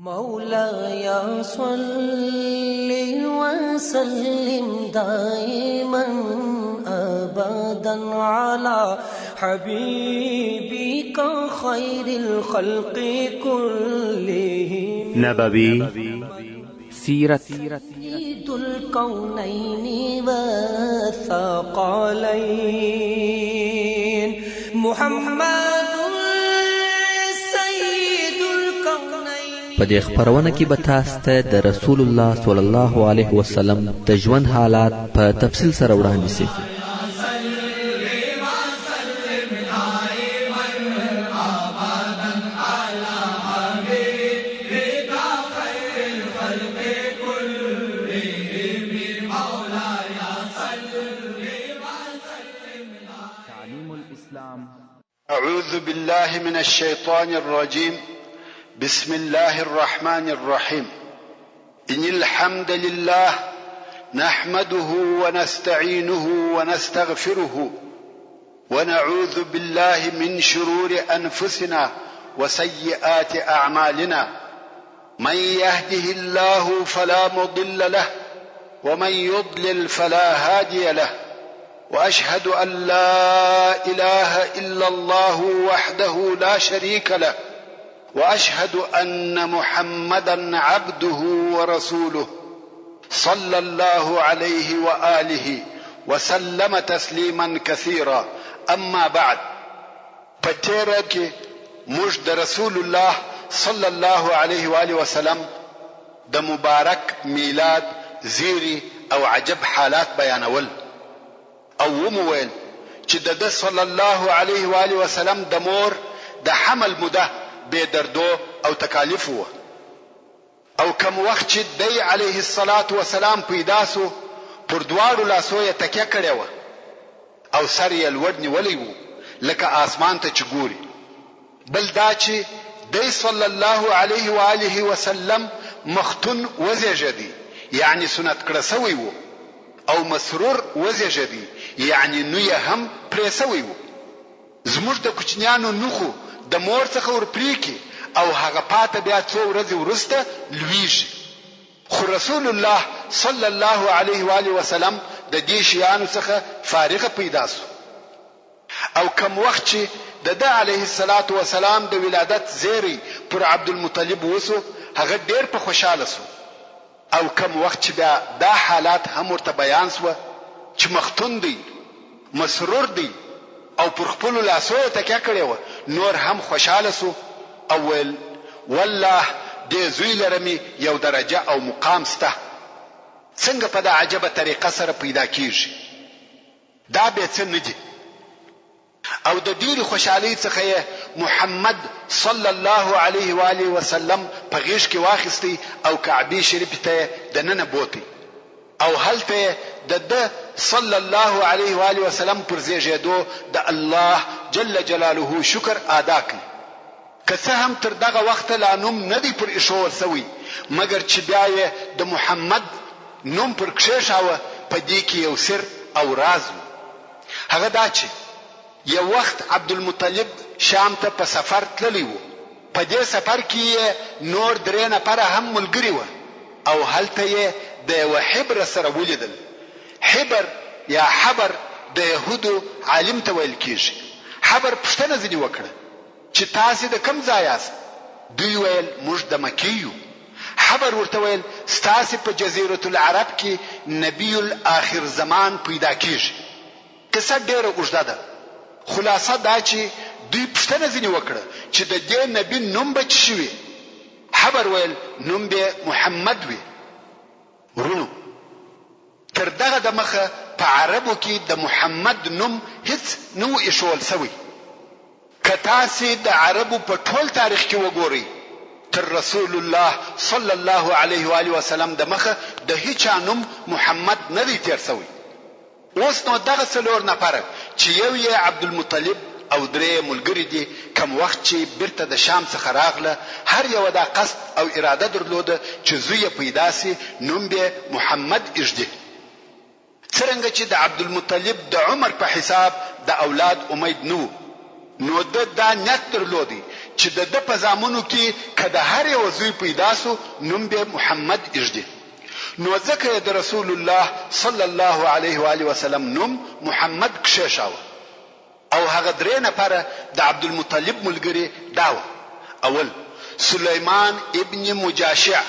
مولاي صل وسلم دائما أبدا على حبيبك خير الخلق كلهم نبوي سيرت سيد الكونين والثقلين محمد په دې خبرونه کې به تاسو ته د رسول الله صلی الله علیه وسلم د ژوند حالات په تفصیل سره وړاندې شي. أعوذ بالله من الشيطان الرجيم. بسم الله الرحمن الرحيم. إن الحمد لله نحمده ونستعينه ونستغفره ونعوذ بالله من شرور أنفسنا وسيئات أعمالنا. من يهده الله فلا مضل له ومن يضلل فلا هادي له. وأشهد أن لا إله إلا الله وحده لا شريك له وأشهد أن محمدا عبده ورسوله صلى الله عليه وآله وسلم تسليما كثيرا. أما بعد، فتيرك مجد رسول الله صلى الله عليه وآله وسلم د مبارك ميلاد زيري او عجب حالات بيانول او ومويل چې د صلى الله عليه وآله وسلم د مور د حمل مده بے دردو او تکالیف وو، او کم وخت چې دی علیه الصلاة والسلام پیدا سو پر دواړو لاسو یې تکیه کړې وه او سر یې لوړ نیولی وو لکه آسمان ته چې ګوري. بل دا چې دی صلی الله علیه و آله وسلم مختون وزیږدی یعنی سنت کړه سوی وو، او مسرور وزیږدی یعنی نو یې هم پرې سوی وو. زموږ د کوچنیانو نوخو د مور څخه ورپریږي او هغه پاته بیا څو ورځې وروسته لویږي. خو رسول الله صلی الله علیه و آله وسلم د دې شیانو څخه فارغه پیدا سو، او کم وخت چې د علیه الصلاة والسلام د ولادت زیری پر عبدالمطلب وسو هغه ډیر په خوشاله سو، او کم وخت چې بیا دا حالات هم ورته بیان سو چې مختون دی مسرور دی او پر خپل لاسو تکیه کړی و، نور هم خوشاله سو او ویل والله دې زوی لرمي یو درجه او مقام سته، څنګه په دا عجبه طریقه سره پیدا کیږي؟ دا به څه نه دي. او د ډېرې خوشحالۍ څخه محمد صلی الله علیه و آله وسلم په غیږ کې واخیستی او کعبه شریف ته دننه بوتی، او هلته د صلی الله علیه و آله وسلم پر زیږېدو د الله جل جلاله شکر ادا کړ. که څه هم تر دغه وخت لا نوم نه دی پر ایښول سوی، مګر چې بیا یې د محمد نوم پر کښېښاوه، په دې کې یو سر او راز و. هغه دا چې یو وخت عبدالمطلب شام ته په سفر تللی و، په دې سفر کې نور 3 نفره هم ملګري و، او هلته یې د یو حبر سره ولیدل. حبر یا حبر د یهودو عالم ته ویل کیږي. حبر پوښتنه ځینې وکړه چې تاسو د کوم ځای یاست؟ دوی ویل موږ د مکې یو. حبر ورته ویل ستاسو په جزیرة العرب کې نبی الاخر زمان پیدا کیږي. قصه ډیره اوږده ده، خلاصه دا چې دوی پوښتنه ځینې وکړه چې د دې نبی نوم به څه شي؟ حبر ویل نوم به محمد وي. ورونو، تر دغه د مخه په عربو کې د محمد نوم هیڅ نو ایښول سوی. که تاسې د عربو په ټول تاریخ کې وګورئ، تر رسول الله صلی الله علیه و آله وسلم د مخه د هیچا نوم محمد نه دی تیر سوی. اوس نو دغه 4 نفره چې یو یې عبدالمطلب او 3 ملګري دي، کم وخت چې بیرته د شام څخه راغله، هر یو دا قصد او اراده درلوده چې زوی پیدا سي، نوم به محمد ایږدي. څرنګه چې د عبدالمطلب د عمر په حساب د اولاد امید نو د دا نیت درلودي چې د ده په زامنو کې که د هر یو زوی پیدا سو نوم به محمد ایږدي. نو ځکه د رسول الله صلی الله علیه و آله وسلم نوم محمد کښېښاوه. او هغه درې نفره د عبدالمطلب ملګري دا وه: اول سلیمان ابن مجاشع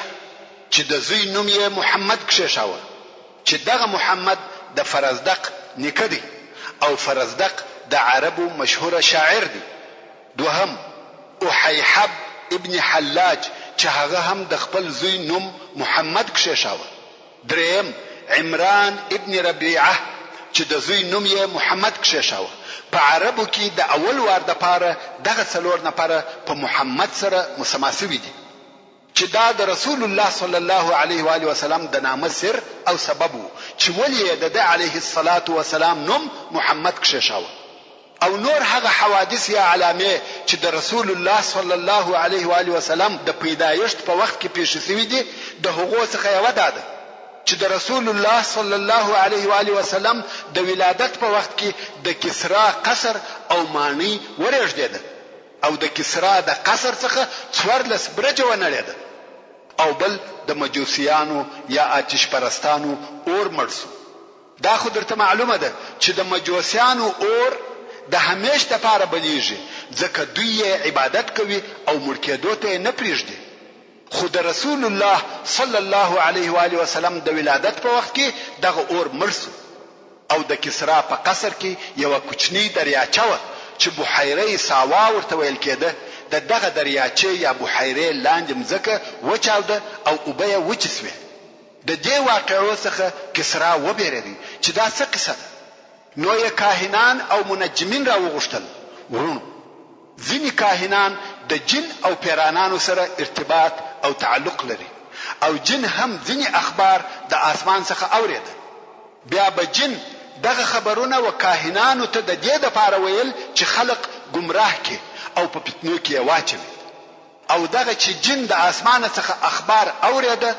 چې د زوی نوم یې محمد کښېښاوه، چې دغه محمد د فرزدق نیکه دی او فرزدق د عربو مشهوره شاعر دی. دوهم احیحب ابن حلاج چې هغه هم د خپل زوی نوم محمد کښېښاوه. دریم عمران ابن ربیعه چې د زوی نوم یې محمد کښېښاوه. په عربو کې د اول وار دپاره دغه څلور نفره په محمد سره مسما سوي دي، چې دا د رسول الله صلی الله علیه و آله وسلم د نامه سر او سبب وو چې ولې د ده علیه الصلاة والسلام نوم محمد کښېښاوه. او نور هغه حوادث یا علامې چې د رسول الله صلی الله علیه و آله وسلم د پیدایښت په وخت کې پیښ شوي دي، د هغو څخه یوه دا ده چې د رسول الله صلی الله علیه و آله وسلم د ولادت په وخت کې د کسرا قصر او ماڼۍ ورېږدېده او د کسرا د قصر څخه 14 برجه ونړېده. او بل د مجوسیانو یا آتش پرستانو اور مړ سو. دا خو درته معلومه ده چې د مجوسیانو اور د همیش دپاره بلیږي، ځکه دوی یې عبادت کوي او مړ کېدو ته یې نه پرېږدي. خو د رسول الله صلی الله علیه و آله وسلم د ولادت په وخت کې دغه اور مړ سو. او د کسرا په قصر کې یوه کوچنۍ دریاچه وه چې بحیره ساوا ورته ویل کېده. د دغه دریاچې یا بحیرې لاندې مځکه وچاوده او اوبه یې وچې سوې. د دې واقعو څخه کسرا وبېرېدی چې دا څه قصه ده. نو یې کاهنان او منجمین را وغوښتل. ورونو، ځینې کاهنان د جن او پیرانانو سره ارتباط او تعلق لري، او جن هم ځینې اخبار د آسمان څخه اورېده. بیا به جن دغه خبرونه و کاهنانو ته د دې دپاره ویل چې خلق گمراه کې او په فتنو کې واچوي. او دغه چې جن د آسمان څخه اخبار اورېده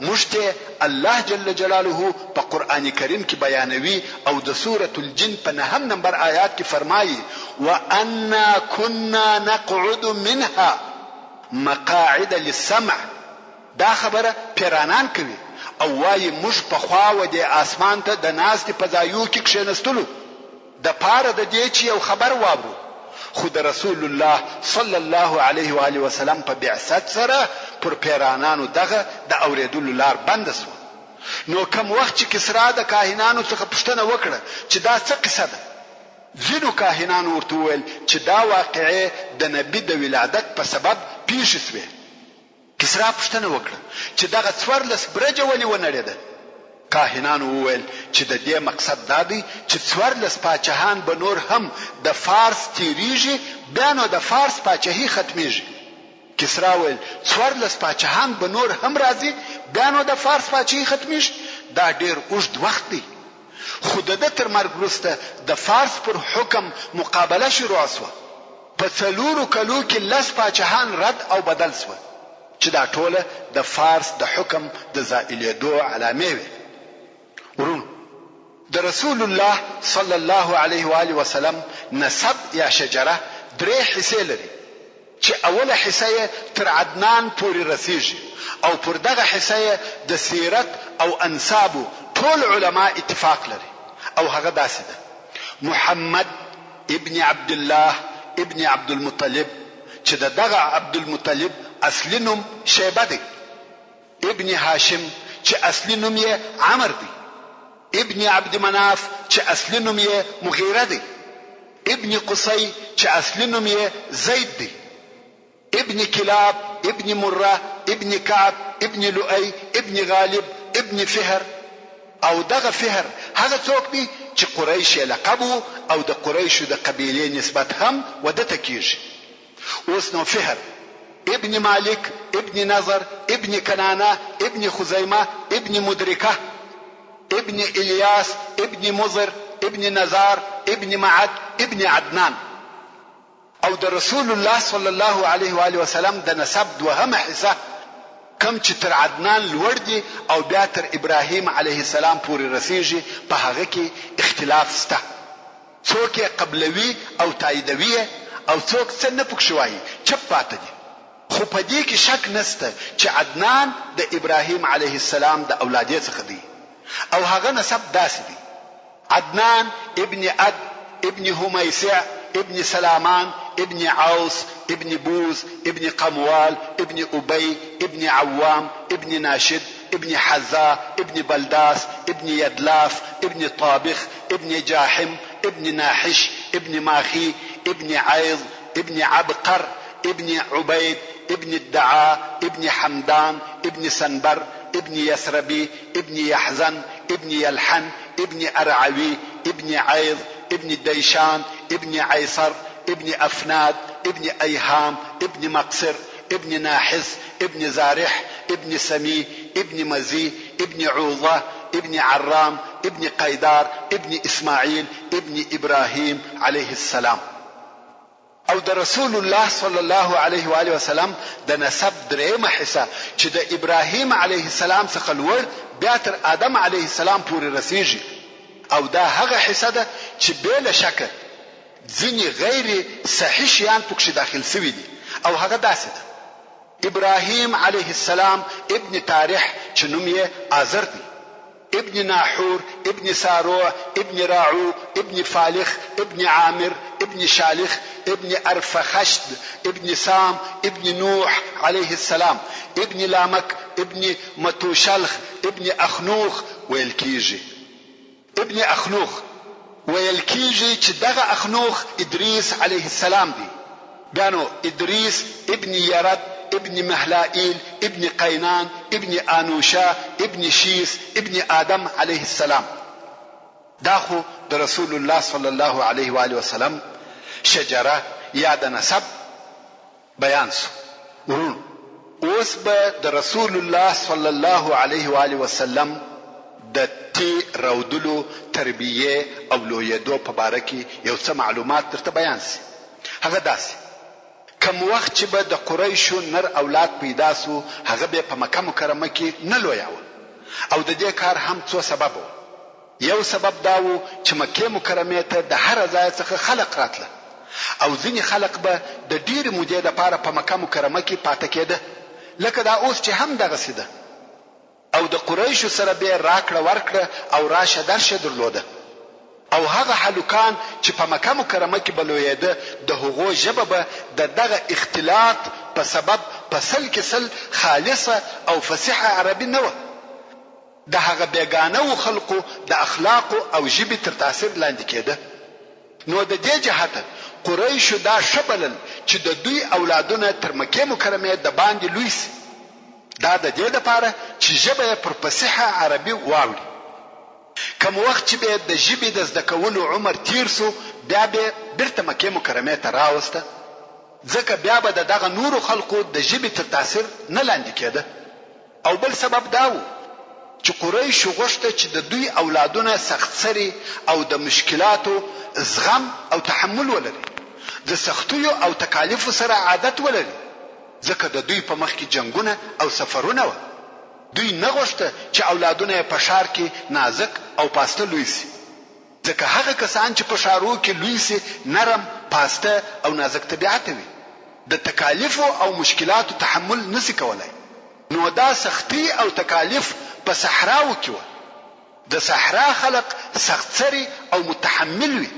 موږ ته الله جل جلاله په قرآن کریم کې بیانوي او د سورة الجن په 9 نمبر آیات کې فرمایي: وَأَنَّا كُنَّا نَقْعُدُ مِنْهَا مَقَاعِدَ لِلسَّمْعِ. دا خبره پیرانان کوي او وایي موږ په خوا و د آسمان ته د ناستې په ځایو کې کښېنستلو د پاره د دې چې یو خبر واورو. خو د رسول الله صلی الله علیه و آله وسلم په بعثت سره پر پیرانانو دغه د اوریدلو لار بنده سوه. نو کم وخت چې کسرا د کاهنانو څخه پوښتنه وکړه چې دا څه قصه ده، ځینو کاهنانو ورته وویل چې دا واقعې د نبي د ولادت په سبب پیښې سوې. کسرا پوښتنه وکړه چې دغه 14 برجه ولې ونړېده. کاهنانو وویل چې د دې مقصد دا دی چې 14 پاچاهان به نور هم د فارس تیریږي، بیا نو د فارس پاچاهي ختمیږي. کسرا ویل 14 پاچاهان به نور هم راځي، بیا نو د فارس پاچاهي ختمیږي. دا ډیر اوږد وخت دی. خو د ده تر مرګ وروسته د فارس پر حکم مقابله شروع سوه. په 4 کلو کې 10 پاچاهان رد او بدل سوه، چې دا ټوله د فارس د حکم د زائلېدو علامې وې. ورونو، د رسول الله صلی الله علیه و آله وسلم نسب یا شجره 3 حصې لري، چې اوله حصه یې تر عدنان پورې رسیږي او پر دغه حصه د سیرت او انسابو ټول علما اتفاق لري. او هغه داسې ده: محمد ابن عبد الله ابن عبد المطلب، چې دغه عبد المطلب اصلي نوم شیبه دی. ابن هاشم چې اصلي نوم یې عمر دی. ابن عبد مناف چې اصلي نوم یې مغیره دی. ابن قصي چې اصلي نوم یې زید دی. ابن کلاب ابن مره ابن کعب ابن لؤي ابن غالب ابن فهر. او دغه فهر هغه څوک دی چې قریش یې لقب او د قریشو د قبیلې نسبت هم ودته کیږي. اوس نو فهر ابن مالک ابن نظر ابن کنانه ابن خزیمه ابن مدرکه ابن الیاس ابن مضر ابن نزار ابن معد ابن عدنان. او د رسول الله صلی الله علیه و آله وسلم د نسب دوهمه حصه کم چې تر عدنان لوړ دی او بیا تر ابراهیم علیه السلام پورې رسیږي، په هغه کې اختلاف سته. څوک یې قبلوي او تاییدوي او څوک څه نه پکښې وایي چپ پاته دي. خو په دې کې شک نسته چې عدنان د ابراهیم علیه السلام د اولادې څخه دی او هغه نسب داسې دی: عدنان ابن عد ابن همیسع ابن سلامان ابن عوس ابن بوز ابن قموال ابن ابي ابن عوام ابن ناشد ابن حزا ابن بلداس ابن يدلاف ابن طابخ ابن جاحم ابن ناحش ابن ماخي ابن عيض ابن عبقر ابن عبيد ابن الدعاء ابن حمدان ابن سنبر ابن يسربي ابن يحزن ابن يلحن ابن أرعوي ابن عيض ابن ديشان ابن عيصر ابن أفناد ابن أيهام ابن مقصر ابن ناحس ابن زارح ابن سمي ابن مزي ابن عوضة ابن عرام ابن قيدار ابن إسماعيل ابن إبراهيم عليه السلام. او د رسول الله صلی الله علیه و آله وسلم د نسب درېمه حصہ چې د ابراهیم علیه السلام څخه لوړ بیا تر آدم علیه السلام پورې رسیږي او دا هغه حصہ ده چې بلا شک ځینې غیر صحیح شیان پکې داخل شوي دي او هغه داسې ده: ابراهیم علیه السلام ابن تارح چې نوم یې آزر دی، ابن ناحور ابن ساروع ابن راعو ابن فالخ ابن عامر ابن شالخ ابن ارفخشد ابن سام ابن نوح عليه السلام، ابن لامك ابن متوشلخ ابن اخنوخ ویل کیږي. ابن اخنوخ ویل کیږي چې دغه اخنوخ ادریس علیه السلام دی. بانو ادریس ابن يرد ابن مهلائيل ابن قينان ابن آنوشا ابن شيس ابن آدم عليه السلام. دا خو د رسول الله صلی الله علیه و آله وسلم شجره یا د نسب بیان سو. ورونو اوس به د رسول الله صلی الله علیه و آله وسلم د تی رودلو تربیه او لویدو په باره کې یو څه معلومات درته بیان سي. هغه داسې: کم وخت چې به د قریشو نر اولاد پیدا سو هغه به په مکه مکرمه کې نه لویاوه او د دې کار هم څو سبب و. یو سبب دا و چې مکه مکرمه ته د هر ځای څخه خلق راتله او ځینې خلق به د ډېرې مودې لپاره په مکه مکرمه کې پاته کېده لکه دا اوس چې هم دغسې ده او د قریشو سره به راکړه ورکړه او راشه درشه درلوده او هغه حلقان چې په مکه مکرمه کې بلویده د هغو ژبه به د دغه اختلاط په سبب په سل کې سل خالصه او فصیحه عربي نه وه. د هغه بیگانه خلقو د اخلاق او ژبې تر تاثیر لاندې کېده. نو د دې جهته قریشو دا شبلل چې د دوی اولادونه تر مکه مکرمه د باندې لوی سي. دا د دې لپاره چې ژبه پر فصیحه عربي واوړي. کوم وخت چې به د ژبې د زده کولو عمر تیر سو بیا به بیرته مکه مکرمه ته راوسته ځکه بیا به دغه نورو خلقو د ژبې تر تاثیر نه لاندې کېده. او بل سبب دا و چې قریشو غوښته چې د دوی اولادونه سخت سري او د مشکلاتو زغم او تحمل ولري، د سختیو او تکالیفو سره عادت ولري ځکه د دوی په مخ کې جنگونه او سفرونه و. دوی نه غوښته چې اولادونه په ښار کې نازک او پاسته لوی سي ځکه هغه کسان چې په ښارو کې لوی سي نرم پاسته او نازک طبیعت وي د تکالیفو او مشکلاتو تحمل نسی کولای. نو دا سختی او تکالیف په صحراو کې و. د صحرا خلق سخت سری او متحمل وي.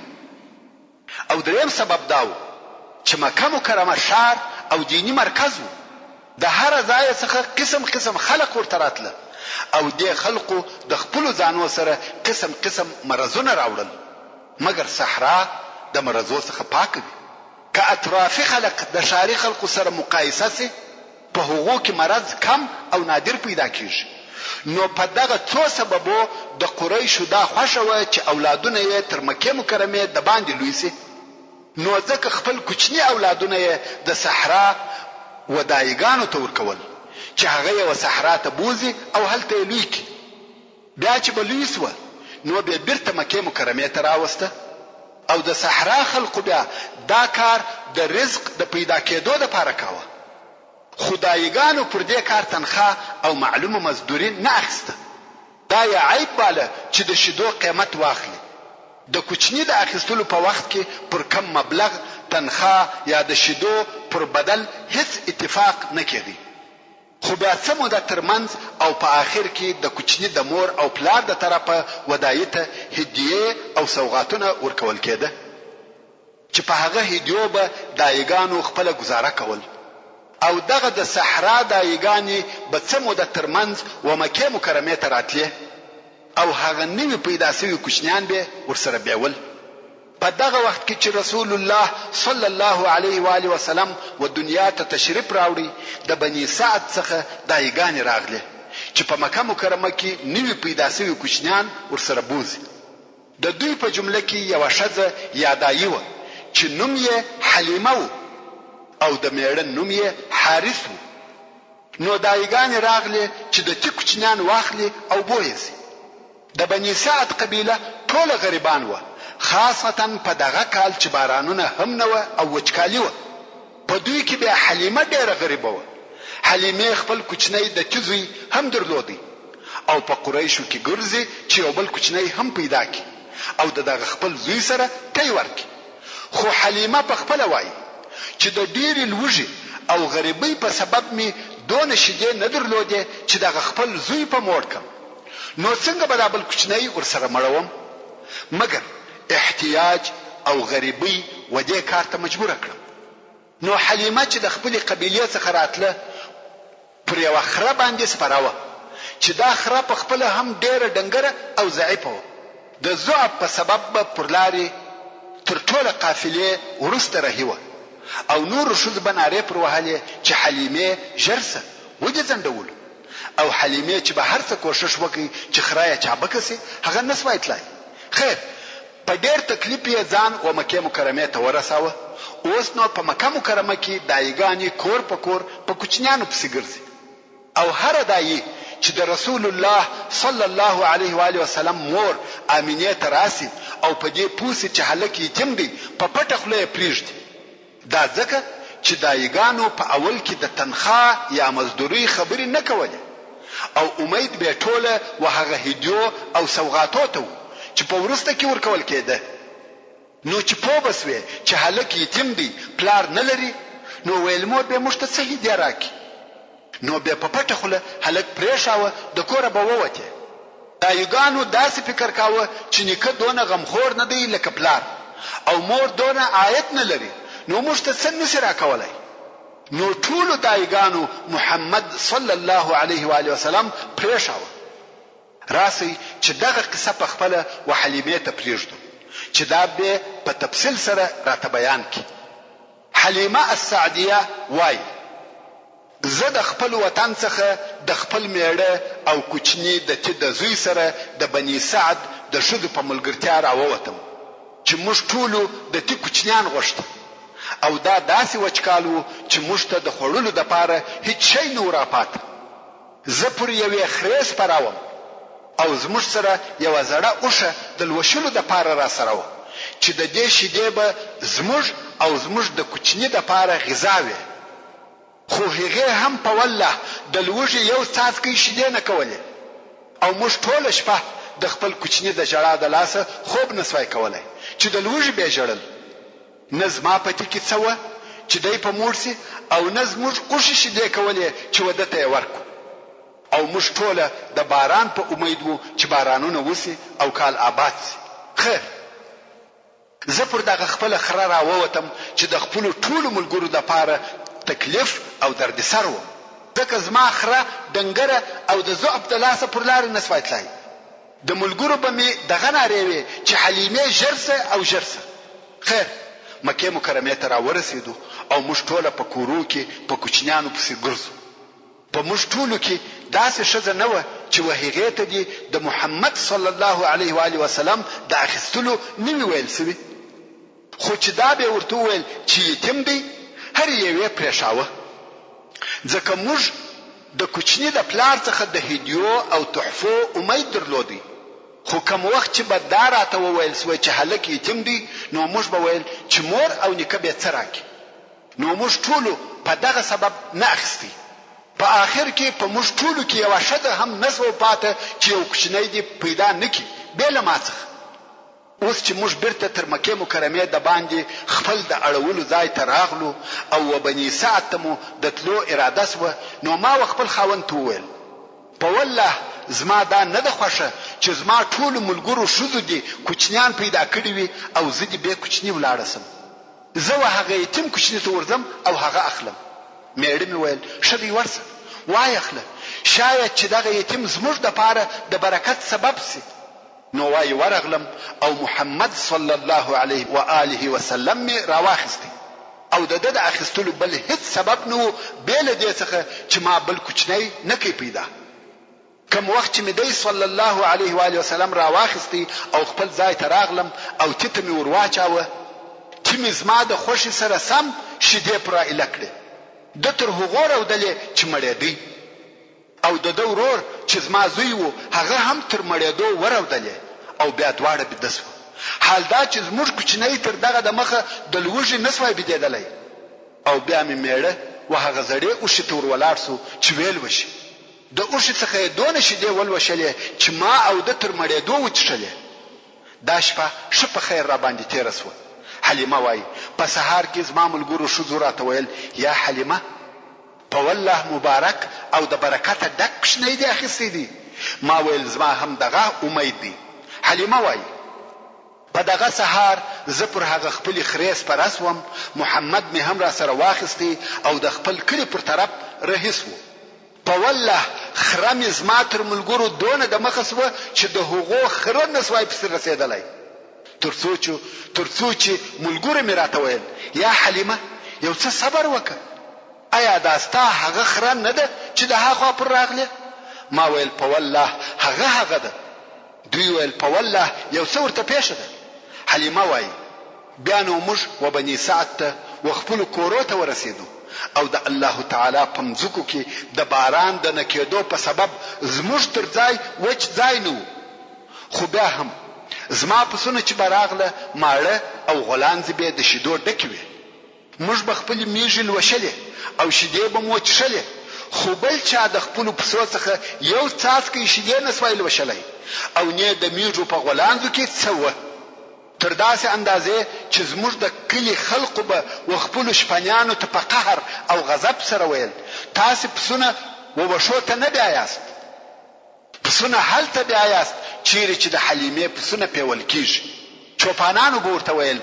او دریم سبب داو چې مکه مکرمه ښار او دینی مرکز و. د هر ځای څخه قسم قسم خلق ورته راتله او دې خلقو د خپل ځانو سره قسم قسم مرزونه راوړل مګر صحرا د مرزو څخه پاک وي. که اطرافي خلق د ښاري خلقو سره مقایسه سي په هغو کې مرض کم او نادر پیدا کیږي. نو په دغه څو سببو د قریشو دا خوښه وه چې اولادونه یې تر مکه مکرمه د باندې لوی سي. نو ځکه خپل کوچني اولادونه یې د صحرا ودایګانو ته ورکول چې هغه یې صحرا ته بوزي او هلته یې لوی کړي. بیا چې به لوی سوه نو بیا بیرته مکه مکرمه ته راوسته او د صحرا خلقو بیا دا کار د رزق د پیدا کېدو دپاره کاوه. خدایګانو پر دې کار تنخواه او معلومه مزدوري نه اخیسته. دا یې عیب باله چې د شیدو قیمت واخلي د کوچنی د اخیستلو په وخت کې پر کم مبلغ تنخواه یا د شیدو پر بدل هیڅ اتفاق نه کېږي. خو بیا څه موده ترمنځ او په آخر کې د کوچنی د مور او پلار د طرفه ودایي ته هدیه او سوغاتونه ورکول کېده چې په هغه هدیو به دایګانو خپل گزاره کول او دغه د صحرا دایګانی به څه موده ترمنځ و مکه مکرمه ته راتلې او هغه نوی پیدا شوی کوچنیان به ورسره بیول. په دغه وخت کې چې رسول الله صلی الله علیه و آله وسلم و دنیا ته تشریف راوړي د بنی سعد څخه دایګان راغله چې په مکه مکرمه کې نوی پیدا شوی کوچنیان ورسره بوزي. د دوی په جمله کې یو شذ یا دایي و چې نوم یې حلیمه و او د میړه نوم یې حارث و. نو دایګان راغله چې د تی کوچنیان واخلي او بویسي. د بنی سعد قبیله ټول غریبان و، خاصتا په دغه کال چې بارانونه هم نه و او وچکالي و. په دوی کې بیا حلیمه ډیره غریبه و. حلیمه خپل کوچنی د چزوی هم درلودي او په قریشو کې ګرځي چې یو بل کوچنی هم پیدا کی او دغه خپل زوی سره تی ورکی. خو حلیمه په خپل وایي چې د ډیرې لوږې او غریبۍ په سبب می دون شیدې نه درلودې چې دغه خپل زوی په موړ کم. نو څنګه به دا بل کوچنی ورسره مړوم؟ مګر احتیاج او غریبۍ و دې کار ته مجبور کړم. نو حلیمه چې د خپل قبیله څخه راتله پر یو خره باندې سپراوه چې دا خره په خپل هم ډیره ډنګره او ضعیفه و. د ضعف په سبب پر لارې تر ټوله قافلې ورسته رهیوه او نور شوز بناره پر وهلې چې حلیمه جرسه ودې زندول او حلیمه چې به هر څه کوشش وکړي چې خره چابکه سي هغه نسوای تلای. خیر په ډېر تکلیف یې ځان و مکه مکرمه ته ورساوه. اوس نو په مکه مکرمه کې دایګانی کور په کور په کوچنیانو پسې ګرځي او هر دایي چې د رسول الله صلی الله علیه و آله وسلم مور امینه ته راسي او په دې پوسې چې هلک یتیم دی په پټه خوله پریږدي. دا ځکه چې دایګانو په اول کې د تنخواه یا مزدوري خبرې نه کولې او امید به ټوله وهغه هدیو او سوغاتو ته چې په ورسته کې ورکول کېده. نو چې په بسوي چې هلک یتیم دی پلار نه لري نو ویل مور به مشته څه هدیه راکړي. نو به په پټه خوله هلک پریښاوه د کوره به ووته. دایګانو داسې فکر کاوه چې نیکه دونه غمخور نه دی لکه پلار او مور دونه عاید نه لري نو مشته څه نشي راکولای. نو ټول دایګانو محمد صلی الله علیه و آله وسلم پریښاوه. راسي چې دغه قصه په خپل و حلیمه ته پریږدو چې دا به په تفصیل سره راته بیان کی. حلیمه السعدیه وای زه د خپل وطن څخه د خپل میړه او کوچنی د تی د زوی سره د بنی سعد د شذ په ملګرتیا راووتم چې موږ ټول د تی کوچنیان غوښته او دا داسې وچکالو چې موږ ته د خوړلو د پاره هیڅ شی نه راپات. زه پر یوې خرې سپراوم او زموږ سره یو زړه اوشه د لوشلو د پاره را سره و چې د دې شیدې به زموږ او زموږ د کوچنی د پاره غذا وي. خو هغه هم په والله د لوږې یو څاڅکی شیدې نه کولې او موږ ټول شپه د خپل کوچنی د جړا د لاسه خوب نسوای کولای چې د لوږې به جړل. نظم په تکي څو چې دای په مورسي او نظم اوښ شیدې کولې چې ودته ورکو او موږ ټول د باران په امید وو چې بارانونه وسی او کال آباد سي. خیر زه پر دغه خپل خره راووتم چې د خپل ټول ملګرو د پاره تکلیف او دردسر و ځکه زما خره ډنګره او د ضعف د لاسه پر لار نسوای تلای. د ملګرو به می دغه نارې وي چې حلیمه جرسه او جرسه. خیر مکه مکرمه ته را ورسېدو او موږ ټول په کورو کې په کوچنیانو پسې ګرځو. په موږ ټولو کې داسې ښځه نه و چې وهغې ته دي د محمد صلی الله علیه و آله وسلم د اخیستلو نوي ویل سوي. خو چې دا به ورته ویل چې یتیم دی هر یوې پریښاوه ځکه موږ د کوچنی د پلار څخه د هدیو او تحفو امید درلودي. خو کوم وخت چې به دا راته وویل سوی چې هلک یتیم دی نو موږ به ویل چې مور او نیکه به څه راکړي. نو موږ ټولو په دغه سبب نه اخیستی. په آخر کې په موږ ټولو کې یو شته هم نسو پاته چې یو کوچنی دی پیدا نکي بل ما څخه. اوس چې موږ بیرته تر مکې مکرمې د باندې خپل د اړولو ځای ته راغلو او و بني سعد ته مو د تلو اراده سوه، نو ما و خپل خاوند ته وویل په والله زما دا نه ده خوښه چې زما ټولو ملګرو ښځو دي کوچنیان پیدا کړي وي او زه دې بې کوچني ولاړه سم. زه و هغه یتیم کوچني ته ورځم او هغه اخلم. میړه مې ویل ښه دی ورسه وای اخله، شاید چې دغه یتیم زموږ دپاره د برکت سبب سي. نو وای ورغلم او محمد صلی الله علیه و آله وسلم می راواخستی او د د اخیستلو بل هیڅ سبب نو بیل دې څخه چې ما بل کوچنی نه کی پیدا. کوم وخت چې می دی صلی الله علیه و آله وسلم راواخستی او خپل ځای ته راغلم او تیته می ورواچاوه چې می زما د خوشي سره سم شیدې پر الکړه. د تر هغه راودلې چې مړې دی او د ورور چې زما زوی وو هغه هم تر مړېدو ورودلې او بیا دواړه بدسو. حال دا چې زموږ کوچنی تر دغه د مخه د لوږې نسوای بيدېدلی او بیا مې میړه و هغه زړې اوښې ته ورولار سو چې ویل وشي. د اوښې څخه یې دونه شیدې ولوشلې چې ما او د تر مړېدو وڅښلې. دا شپه ښه په خیر را باندې تېره سوه. حلیمه وایي په سهار کې زما ملګرو ښځو راته ویل یا حلیمه په والله مبارک او د برکته ډک کوچنی دی اخیستی دی. ما ویل زما هم دغه امید دی. حلیمه وایي په دغه سهار زه پر هغه خپلې خرې سپره سوم، محمد مې هم را سره واخیستی او د خپل کلي پر طرف رهي سو. په والله خره مې زما تر ملګرو دونه د مخه سوه چې د هغو خره نسوای پسې رسېدلی. تر څو چې ملګرو مې راته ویل یا حلیمه یو څه صبر وکړه، آیا دا ستا هغه خره نه ده چې د هاخوا پر راغله؟ ما ویل په والله هغه ده. دوی ویل په والله یو څه ورته پیښه ده. حلیمه وایي بیا نو موږ و بني سعد ته و خپلو کورو ته ورسېدو او د الله تعالی په مځکو کې د باران د نه کېدو په سبب زموږ تر ځای وچ ځای نه و. خو بیا هم زما پسونه چې به راغله ماړه او غولانځې به د شیدو ډکې وې. موږ به خپلې میږې لوشلې او شیدې به مو چښلې، خو بل چا د خپلو پسو څخه یو څاڅکی شیدې نسوای لوشلی او نه د میږو په غولانځو کې څه وه. تر داسې اندازې چې زموږ د کلي خلقو به و خپلو شپنیانو ته په قهر او غضب سره ویل تاسې پسونه وبښو ته نه بیایاست، پسونه هلته بیایاست چیرې چې د حلیمې پسونه پیول کیږي. چوپانانو به ورته ویل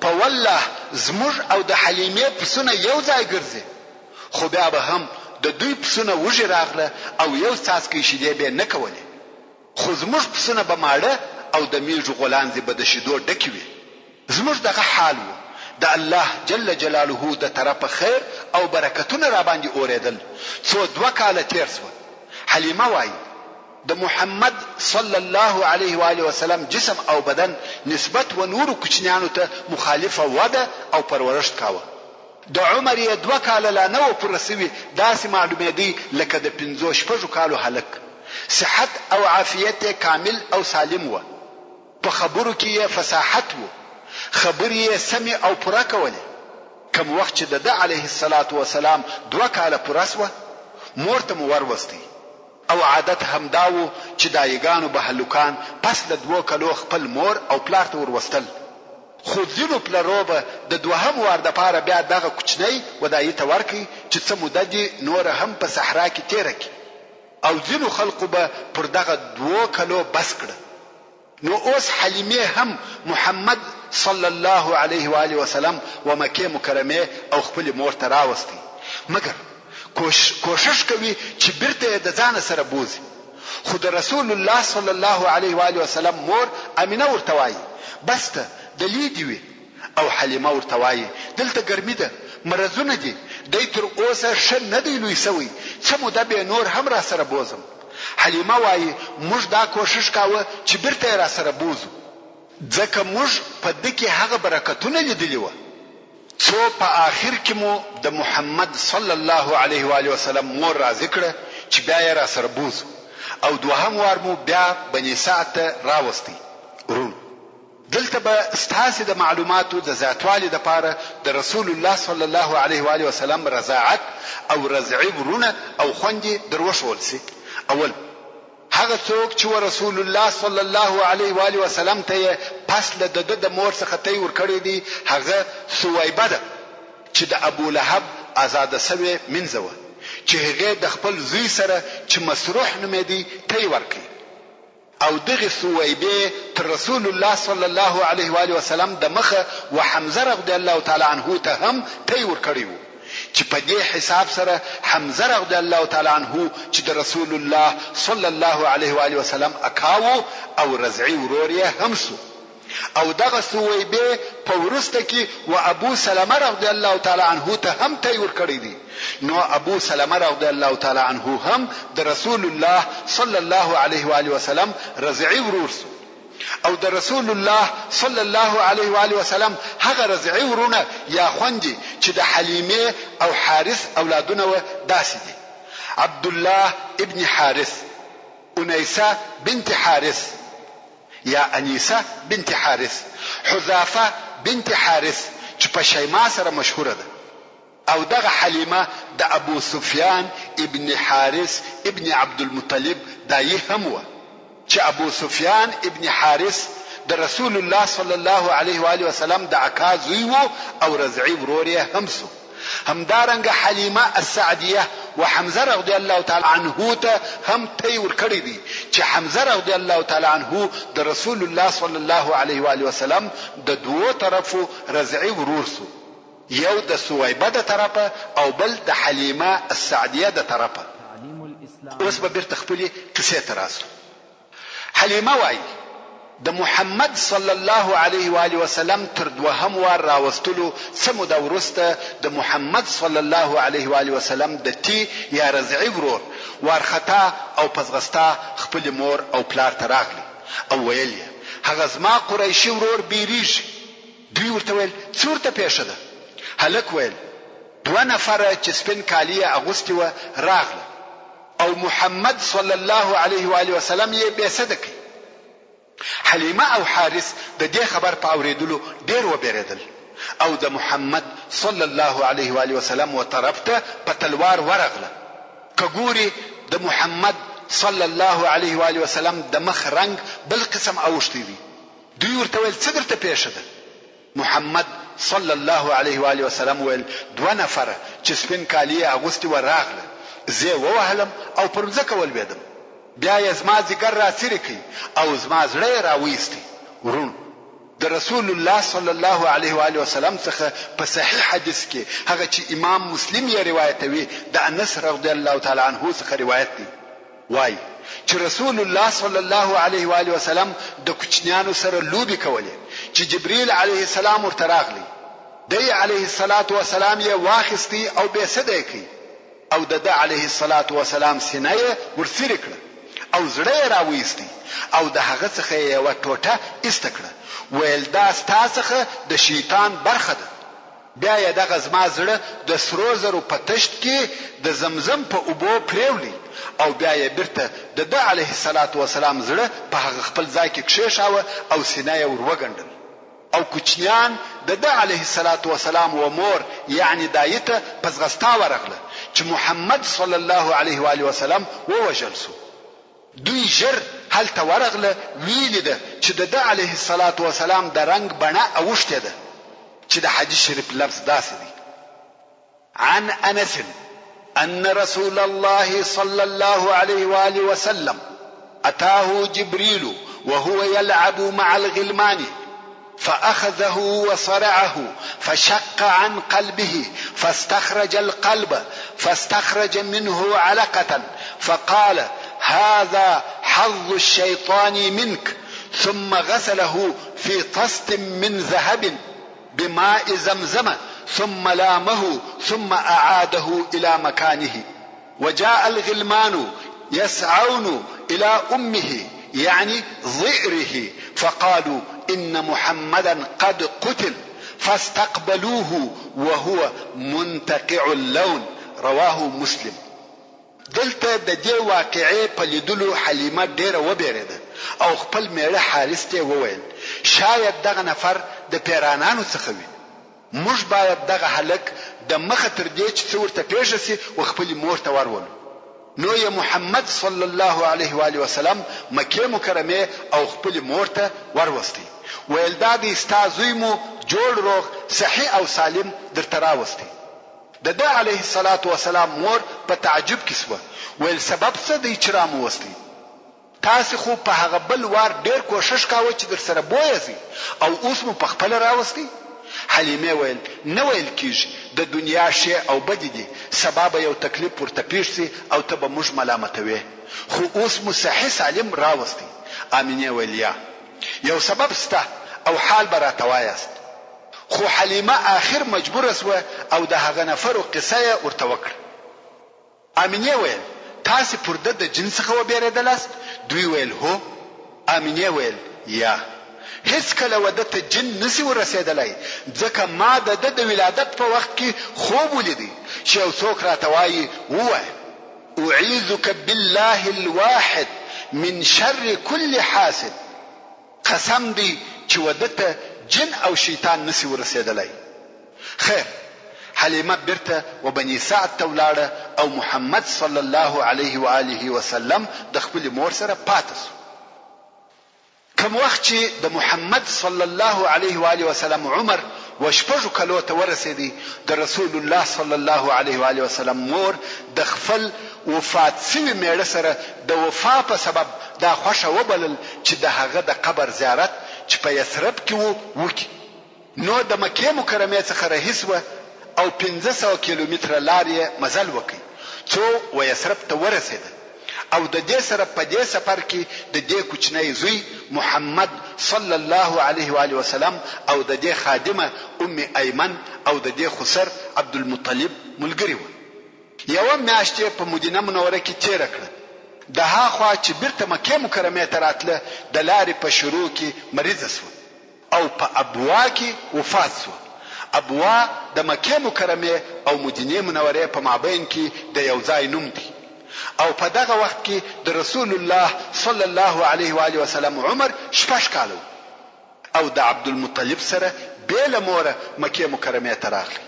په والله زموږ او د حلیمې پسونه یو ځای ګرځي. خو بیا به هم د دوی پسونه وږي راغله او یو څاڅکی شیدې به نه کولې، خو زموږ پسونه به ماړه او د میږو غولانځې به د شیدو ډکې وي. زموږ دغه حال و. د الله جل جلاله د طرفه خیر او برکتونه را باندې اورېدل. څو 2 کاله تیر سوه. حلیمه وایي د محمد صلی الله علیه و آله وسلم جسم او بدن نسبت و نورو کوچنیانو ته مخالفه وده او پرورش کاوه. د عمر یې 2 کاله لا نه و پوره سوي، داسې معلومېدی لکه د 5-6 کالو هلک. صحت او عافیت کامل او سالم و. په خبرو کې یې فصاحت و، خبرې یې سمې او پوره کولې. کوم وخت چې د علیه الصلاة والسلام 2 کاله پوره سوه مور ته مو وروستی او عادت همدا و چې دایګانو به هلکان پس د 2 کالو خپل مور او پلار ته وروستل. خو ځینو پلرو به د 2هم وار دپاره بیا دغه کوچنی ودایي ته ورکړي چې څه موده دې نوره هم په صحرا کې تېره کړي، او ځینو خلقو به پر دغه 2 کالو بس کړه. نو اوس حلیمه هم محمد صلی الله علیه و آله وسلم و مکه مکرمه او خپل مور ته راوستي، مګر کوشش کوي چې بیرته د ځان سره بوزي. خو د رسول الله صلی الله علیه و آله وسلم مور امینه ورته وایي بس ته د لیدي وي، او حلیمه ورته وایي دلته ګرمي ده، مرزونه دي، دی تر اوسه ښه نه دی لوی سوی، څه موده به نور هم را سره بوزم. حلیمه وایي موږ دا کوشش کاوه چې بیرته را سره بوزو، ځکه موږ په دې کې هغه برکتونه لیدلی و څو په آخر کې مو د محمد صلی الله علیه و آله وسلم مور راضی کړه چې بیا یې را سره بوزو، او 2هم وار مو بیا بني سعد ته راوستی. ورون دلته به ستاسې د معلوماتو د زیاتوالي دپاره د رسول الله صلی الله علیه و آله وسلم رضاعت او رضعي ورونه او خوندې در وښول سي. اول هغه څوک چې رسول الله صلی الله علیه و آله وسلم ته پس له د مور څخه تی ور کړی دی هغه سویبه ده چې د ابو لهب آزاد سوی منځوه چې هغه د خپل زوی سره چې مسروح نومې دی تی ورکړي او دغه سویبه تر رسول الله صلی الله علیه و آله وسلم د مخه وحمزه رضی الله تعالی عنه ته هم تی ور کړی وو چې په دې حساب سره حمزه رضی الله تعالی عنه چې د رسول الله صلی الله علیه و آله وسلم اکاو او رضعی ورور یې هم سو او دغه سویبه په ورسته کې و ابو سلمہ رضی الله تعالی عنه ته هم تی ور کړی دی نو ابو سلمہ رضی الله تعالی عنه هم د رسول الله صلی الله علیه و آله وسلم رضعی ورور سو او د رسول الله صلی الله علیه و آله وسلم هغه رضعی ورونه یا خوندي چې د حلیمه او حارث اولادونه و داسې دي عبد الله ابن حارث انیسه بنت حارث یا انیسه بنت حارث حذافه بنت حارث چې په شیما سره مشهوره ده او دغه حلیمه د ابو سفیان ابن حارث ابن عبد المطلب دایي هم و چې ابو سفیان ابن حارث د رسول الله صلی الله علیه و آله وسلم د اکا زوی وو او رضعی ورور یې هم سو همدارنګه حلیمه السعدیه وحمزه رضی الله تعالی عنه ته هم تی ور کړی دي چې حمزه رضی الله تعالی عنه د رسول الله صلی الله علیه و آله وسلم د دوو طرفو رضعی ورور سو یو د سویبه د طرفه او بل د حلیمه السعدیه د طرفه اوس به بیرته خپلې قصې ته راسو حلیمه وایي د محمد صلی الله علیه و آله وسلم تر دوهم وار راوستلو سمو د ورسته د محمد صلی الله علیه و آله وسلم د تی یا رضعی ورور وارخطا او پزغستا خپل مور او پلار ته راغلی او ویل هغه زما قریشی ورور بیریږي دوی ورته ویل څه ورته پیښه ده هلک ویل دوه نفره چې سپین کالیه اغوستي و راغله او محمد صلی الله علیه و آله وسلم یې بېسده کړ حلیمه او حارث د دې خبر په اوریدلو ډېر وبېرېدل او د محمد صلی الله علیه و آله وسلم و طرف ته په تلوار ورغله کګوري د محمد صلی الله علیه و آله وسلم د مخ رنگ بل قسم اوښتی دی دوی ورته ویل څه درته پیښه ده محمد صلی الله علیه و آله وسلم ویل دوه نفره چې سپین کالیه اغوستي و راغله زه ووهلم او پر ځکه ولوېدم بیا یې زما ځیګر را څیرې کړي او زما زړه را ویستی ورونو د رسول الله صلی الله علیه و آله وسلم څخه په صحیح حدیث کې هغه چې امام مسلم یې روایتوي د انس رضی الله تعالی عنه څخه روایت دی وای چې رسول الله صلی الله علیه و آله وسلم د کوچنیانو سره لوبي کولې چې جبرئیل علیه السلام ورته راغلی دی علیه الصلاة والسلام یې واخستی او بېسده کړي او د علیه الصلاة والسلام سینه یې ورسره کړه او زړه راوېستی او د هغه څخه یو ټوټه ایسته کړه ویل دا ستاسو د شیطان برخه ده بیا یې دغه زما زړه د سرو زرو په تشت کې د زمزم په اوبو پریولي او بیا یې بیرته د علیه الصلاة والسلام زړه په هغه خپل ځای کې کښېښاوه او سینه یې ور وګنډل او کوچنیان د علیه الصلاة والسلام و مور یعنی دایته پزغستا ورغله چې محمد صلی الله علیه و آله وسلم ووژل سو دوی ژر هلته ورغله ویل ده چې د علیه الصلاة والسلام د رنگ بڼه اوښته ده چې د حدیث شریف لفظ داسې دی عن انس ان رسول الله صلى الله عليه واله وسلم اتاه جبريل وهو يلعب مع الغلمان فأخذه وصرعه فشق عن قلبه فاستخرج القلب فاستخرج منه علقة فقال هذا حظ الشيطان منك ثم غسله في طست من ذهب بماء زمزم ثم لامه ثم أعاده إلى مكانه وجاء الغلمان يسعون إلى أمه يعني ضئره فقالوا إن محمدا قد قتل فاستقبلوه وهو منتقع اللون رواه مسلم دلته د دې واقعې په لیدلو حلیمه ډیره وبېرېده او خپل میړه حارث ته وویل شاید دغه نفر د پیرانانو څخه وي موږ باید دغه هلک د مخه تر دې چې څه ورته پېښه سي او خپل مور ته ورولو نو یې محمد صلی الله علیه و آله وسلم مکه مکرمه او خپل مور ته وروستي. ویل دا د ستا زوی مو جوړ روغ صحیح او سالم درته راوستي. د ده علیه الصلاة والسلام مور په تعجب کې سوه. ویل سبب څه دی چې راموستی؟ تاسو خو په هغه بل وار ډیر کوشش کاوه چې در سره بویځي او اوس مو په خپل راوستي. حلیمه ویل نه ویل کیږي، د دنیا شی او بدی دي، سبب یو تکلیف ورته پیښ سي او ته به موږ ملامتوي، خو اوس مو صحیح سالم راوستي. امینه ویل یا یو سبب سته او حال براته وایاست. خو حلیمه آخر مجبور سوه او د هغه نفرو قصه ورته وکړه. امینه ویل تاسو پر د جنس خو بیرېدلاست؟ دوی ویل هو. امینه ویل یا هیڅ کله ودته جن نسی ورسېدلای، ځکه ما د ولادت په وخت کې خوب ولیدی چې یو څوک راته وایي ووایه اعوذک بالله الواحد من شر كل حاسد. قسم دی چې ودته جن او شیطان نسی ورسېدلای. خیر، حلیمه برته و بني سعد ته ولاړه او محمد صلی الله علیه و آله وسلم د خپل مور سره پاتې شو. کوم وخت چې د محمد صلی الله علیه و آله وسلم عمر و شپږو کلو ته ورسېدی، د رسول الله صلی الله علیه و آله وسلم مور د خپل وفات شوي میړه سره د وفا په سبب دا خوښه وبلل چې د هغه د قبر زیارت چې په یثرب کې وکړي. نو د مکې مکرمې څخه رهیسوه او 1500 کیلومتره لارې مزل وکړي څو و یثرب ته ورسېده. او د دې سره په دې سفر کې د دې کوچنی زوی محمد صلی الله علیه و آله وسلم او د دې خادمه ام ایمن او د دې خسر عبد المطلب ملګری و. یو میاشت په مدینه منوره کې تیر کړه. د هاخوا چې بیرته مکه مکرمه ته راتله د لارې په شروع کې مریضه شو او په ابوا کې وفات شو. ابوا د مکه مکرمه او مدینه منوره په مابین کې د یو ځای نوم دی. او په دغه وخت کې د رسول الله صلی الله علیه و آله وسلم عمر 6 کال او د عبد المطلب سره بیل مور مکه مکرمه ته راغلی.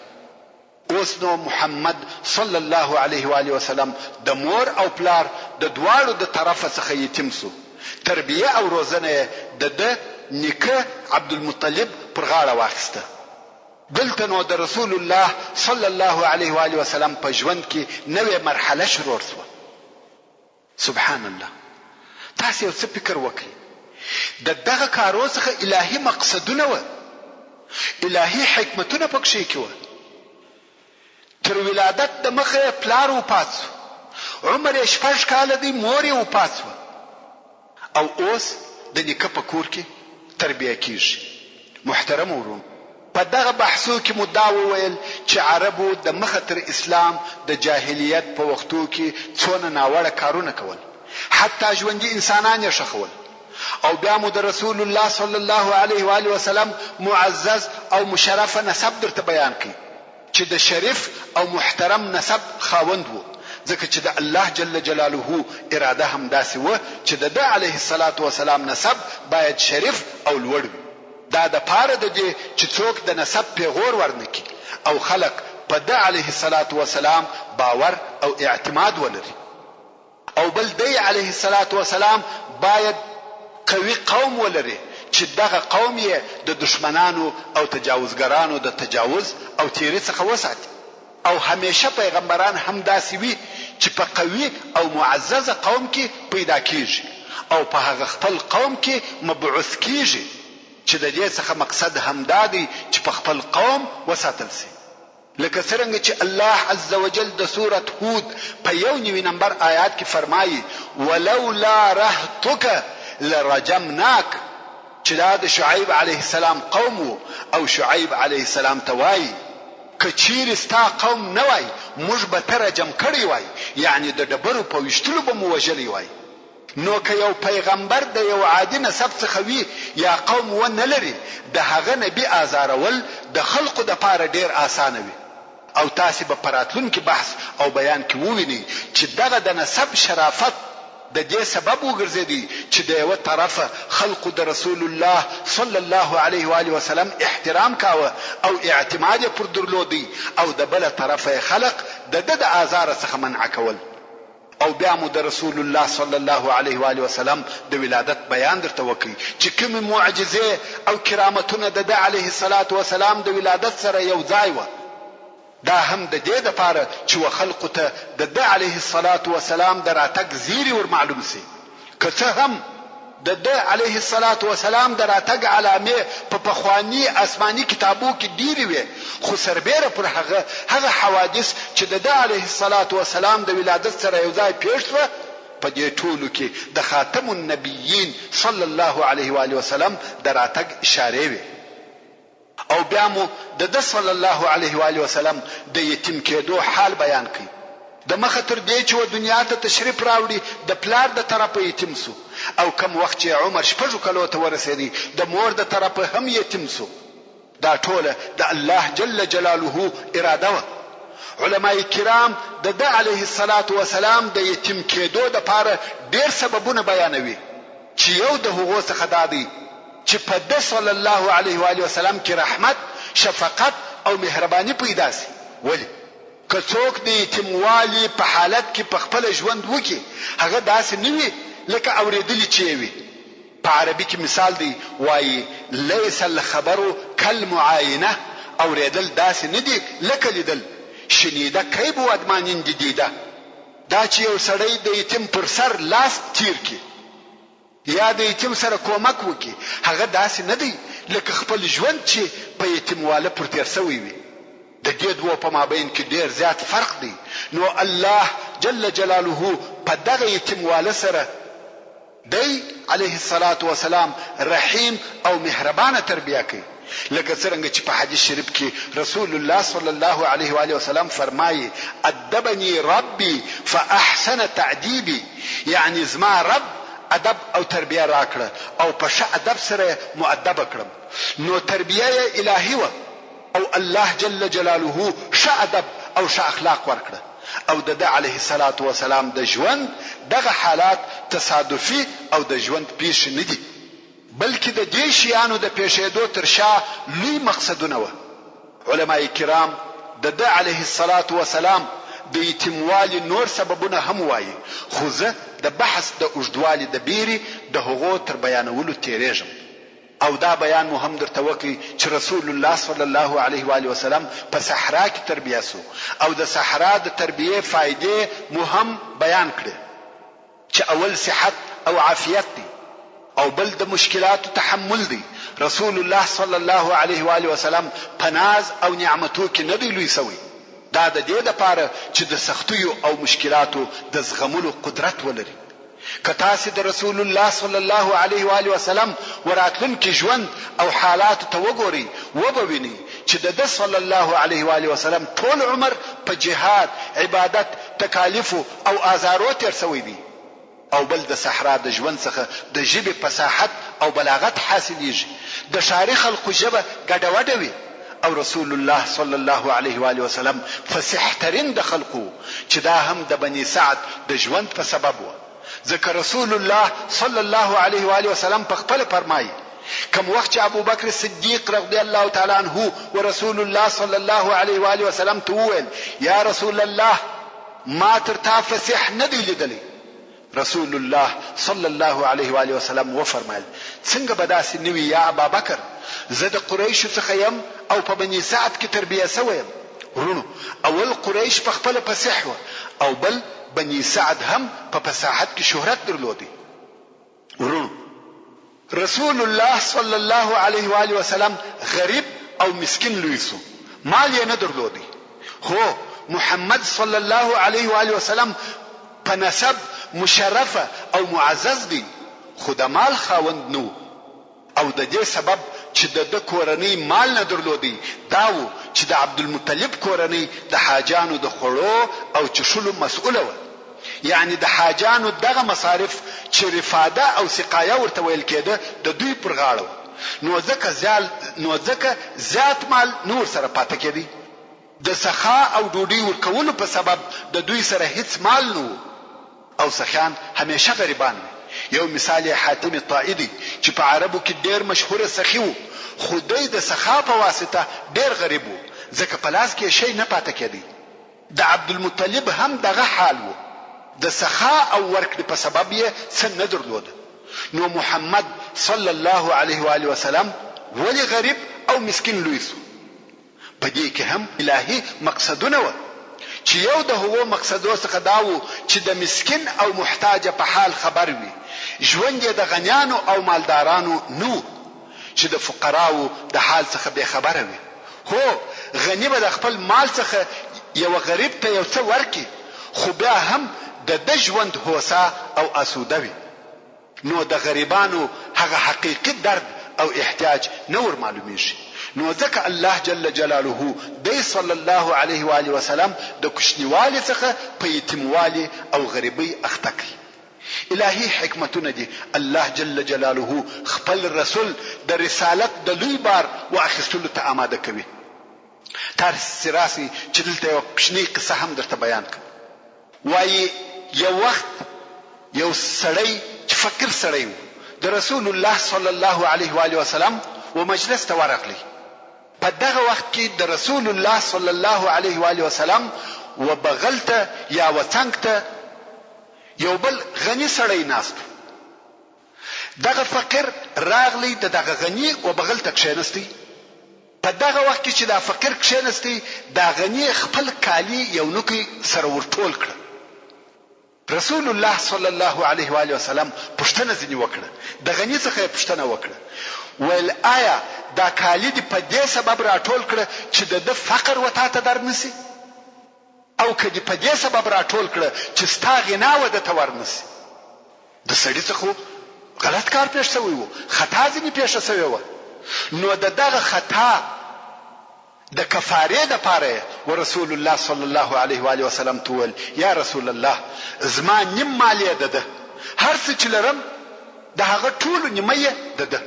اوس نو محمد صلی الله علیه و آله وسلم د مور او پلار د دواړو د طرفه څخه یتیم سو. تربیه او روزنه د نیکه عبد المطلب پر غاړه واخیسته. دلته نو د رسول الله صلی الله علیه و آله وسلم په ژوند کې نوې مرحله شروع شوه. سبحان الله. تاسو یو څه فکر وکړئ، د دغه کارو څخه الهي مقصدونه و، الهي حکمتونه پکې کې و. تر ولادت د مخه پلار و پاتسو، عمر 6 کال دی، مور و پاتسو، او اوس د نیکه په کور کې تربیه کیږي. محترم ورون، په دغه بحثو کې مدعا وویل چې عربو د مخه تر اسلام د جاهلیت په وختو کې څونه ناوړه کارونه کول، حتی ژوندي انسانان یې شخول. او بیا مو د رسول الله صلی الله علیه و آله وسلم معزز او مشرف نسب درته بیان کړي چې د شریف او محترم نسب خاوند وو، ځکه چې د الله جل جلاله اراده هم داسې و چې د علیه الصلاة والسلام نسب باید شریف او لوړ وي. دا د پاره د دې چې څوک د نسب پیغور ورنکي او خلق په د علیه الصلاة والسلام باور او اعتماد ولري. او بل دی علیه الصلاة والسلام باید قوي قوم ولري چې دغه قوم یې د دشمنانو او تجاوزګرانو د تجاوز او تیری څخه وساتي. او همیشه پیغمبران هم داسې وي چې په قوي او معززه قوم کې پیدا کیږي او په هغه خپل قوم کې مبعوث کیږي، چې د دې څخه مقصد هم دادی چې په خپل قوم وساتل شي. لکه څنګه چې الله عز وجل د سورة هود په 1 نمبر آیات کې فرمایي ولولا رهتک لرجمناک، چې دا د شعیب علیه السلام قوم او شعیب علیه السلام توای کچیر ستا قوم نه وای موږ به ترجم کړی وای، یعنی د ډبرو په وشتلو به مو وژلی وای. نو که یو پیغمبر د یو عادي نسب څخه وي یا قوم و نه لري، د هغه نبی آزارول د خلقو د پاره ډیر آسانه وي. او تاسو به پراتلونکي بحث او بیان کې ووینئ چې دغه د نسب شرافت د دې سبب وګرځیدي چې د یو طرفه خلق د رسول الله صلی الله علیه و آله وسلم احترام کاوه او اعتماد پر درلودي، او د بل طرفه خلق د آزار څخه منع کول. او بیا مو د رسول الله صلی الله علیه و آله وسلم د ولادت بیان درته وکړي چې کومې معجزې او کرامتونه د علیه الصلاة والسلام د ولادت سره یو ځای و. دا هم د دې لپاره چې خلقو ته د علیه الصلاة والسلام د راتګ زیری ور معلوم سي. که څه هم د علیه الصلاة والسلام د راتګ علامې په پخوانی آسماني کتابو کې ډېرې وې، خو سربیره پر هغه حوادث چې د علیه الصلاة والسلام د ولادت سره یو ځای پیښ شوه، په دې ټولو کې د خاتم النبیین صلی الله علیه و آله وسلم د راتګ اشارې وې. او بیا مو د صلی الله علیه و آله وسلم د یتیم کېدو حال بیان کړي. د مخه تر دې چې دنیا ته تشریف راوړي د پلار د طرفه یتیم سو، او کم وخت چې عمر 6 کلو ته ورسېدی د مور د طرفه هم یتیم سو. دا ټوله د الله جل جلاله اراده و. علماء کرام د علیه الصلاة والسلام د یتیم کېدو د پاره ډېر سببونه بیانوي، چې یو د هغو څخه دا دی چې په د صلی الله علیه و آله وسلم کې رحمت، شفقت او مهرباني پیدا سي. ولی که څوک د یتیموالي په حالت کې په خپل ژوند وکړي، هغه داسې نه وي لکه اورېدلی چې وي. په عربي کې مثال دی، وایي لیس الخبر کالمعاینه، اورېدل داسې نه دي لکه لیدل. شنیده کیف ودمانین دیده، دا چې یو سړی د یتیم پر سر لاس تیر کړي یا د یتیم سره کومک وکړي، هغه داسې نه دی لکه خپل ژوند چې په یتیمواله پر تیر سوی وي. د دې دوه په مابین کې ډیر زیات فرق دی. نو الله جل جلاله په دغه یتیمواله سره دی علیه الصلاة والسلام رحیم او مهربانه تربیه کوي. لکه څنګه چې په حدیث شریف کې رسول الله صلی الله علیه و آله وسلم فرمایي ادبني ربي فاحسن تعذيبي، یعنی زما رب ادب او تربیه راکړه او په ښه ادب سره مؤدب کړم. نو تربیه الهی و او الله جل جلاله ښه ادب او ښه اخلاق ورکړه. او د علیه الصلاة والسلام د ژوند دغه حالات تصادفي او د ژوند پیښ نه دي، بلکې د دې شیانو د پیښېدو تر شا لوی مقصدونه و. علماء کرام د علیه الصلاة والسلام د یتیموالي نور سببونه هم وایي، خو زه د بحث د اوږدوالي د بیرې د هغو تر بیانولو تیریږم. او دا بیان مو هم درته وکړي چې رسول الله صلی الله علیه و آله وسلم په صحرا کې تربیه سو، او د صحرا د تربیه فائدې مو هم بیان کړې چې اول صحت او عافیت دی، او بل د مشکلاتو تحمل دی. رسول الله صلی الله علیه و آله وسلم په ناز او نعمتو کې نه دی لوی سوی. دا د دې لپاره چې د سختیو او مشکلاتو د زغملو قدرت ولري. که تاسو د رسول الله صلی الله علیه و آله وسلم وراتلونکي ژوند او حالات ته وګورئ، وبوینئ چې د صلی الله علیه و آله وسلم ټول عمر په جهاد، عبادت، تکالیف او آزارو تیر سوی دی. او بل د صحرا د ژوند څخه د ژبې فصاحت او بلاغت حاصلېږي. د ښاري خلکو ژبه ګډوډه وي، او رسول الله صلی الله علیه و آله وسلم فصیح ترین د خلکو، چې دا هم د بني سعد د ژوند په سبب و. ځکه رسول الله صلی الله علیه و آله وسلم په خپل فرمایي کوم وخت چې ابو بکر صدیق رضی الله تعالی عنه و رسول الله صلی الله علیه و آله وسلم ته وویل یا رسول الله ما تر تا فصیح نه دی لیدلی، رسول الله صلی الله علیه و آله وسلم و فرمایل څنګه به داسې نوي یا ابا بکر، زه د قریشو څخه یم او په بني سعد کې تربیه سوی یم. ورونو اول قریش په خپل فصیح و، او بل بني سعد هم په فصاحت کې شهرت درلودي. ورونو رسول الله صلی الله علیه و آله وسلم غریب او مسکین لوی سو، مال یې نه درلودي. خو محمد صلی الله علیه و آله وسلم په نسب مشرفه او معزز دی، خو د مال خاوند نو. او د دې سبب چې د کورنۍ مال نه درلودي دا و چې د عبدالمطلب کورنۍ د حاجانو د خوړو او چشلو مسؤله و. یعنی د حاجانو دغه مصارف چې رفاده او سقایه ورته ویل کېده د دوی پر غاړه. نو ځکه زیات مال نور سره پاتې کېدی. د سخا او ډوډۍ ورکولو په سبب د دوی سره هیڅ مال نو، او سخیان همیشه غریبان وي. یو مثال حاتم طائي دی چې په عربو کې ډیر مشهور سخی وو، خو دوی د سخا په واسطه ډیر غریب وو، ځکه په لاس کې شی نه پاتې کېدی. د عبدالمطلب هم دغه حال وو. د سخا او ورکړې په سبب یې څه نه درلود. نو محمد صلی الله علیه و آله وسلم ولی غریب او مسکین لوی سو؟ په دې کې هم الهي مقصدونه و چې یو د هغو مقصدو څخه دا و چې د مسکین او محتاج په حال خبر وي. ژوند یې د غنیانو او مالدارانو نو چې د فقراو د حال څخه به خبره وي. هو غنی به د خپل مال څخه یو غریب ته یو څه ورکي، خو بیا هم د ژوند هوسا او اسوده وي. نو د غریبانو هغه حقیقي درد او احتیاج نور معلومیږي. نو ځکه الله جل جلاله د صلی الله علیه و آله وسلم د کوشنیوالي څخه په یتیموالي او غریبي اخته کړي. الهي حکمتونه دي الله جل جلاله خپل رسول د رسالت د لوی بار واخیستلو ته آماده کوي. تر سراسي چې دلته یو کوچنی قصه هم درته بیان کړم. وایي یو وخت یو سړی چې فقیر سړی و د رسول الله صلی الله علیه و آله وسلم و مجلس ته ورغلی. په دغه وخت کې د رسول الله صلی الله علیه و آله وسلم و بغل ته یا وڅنګ ته یو بل غنی سړی ناست. دغه فقیر راغلی د دغه غنی و بغل ته کښینستی. په دغه وخت کې چې دا فقیر کښینستی دا غنی خپل کالی یو نوکي سره ورټول کړ. رسول الله صلی الله علیه و آله وسلم پوښتنه ځنی وکړه. د غنی څخه پوښتنه وکړه ویل آیا دا کالی دی په دې سبب راټول کړه چې د فقر وتا ته درنسی او کدی په دې سبب راټول کړه چې ستا غنا و د تور نسی؟ د سړي څخه غلط کار پېښ شوی وو، خطا ځنی پېښه شوی وو. نو دغه خطا د کفاره د پاره ورسول الله صلی الله علیه و آله وسلم تول یا رسول الله زما نیم مالی ده هر څه چې لرم د هغه ټول نیمه ده.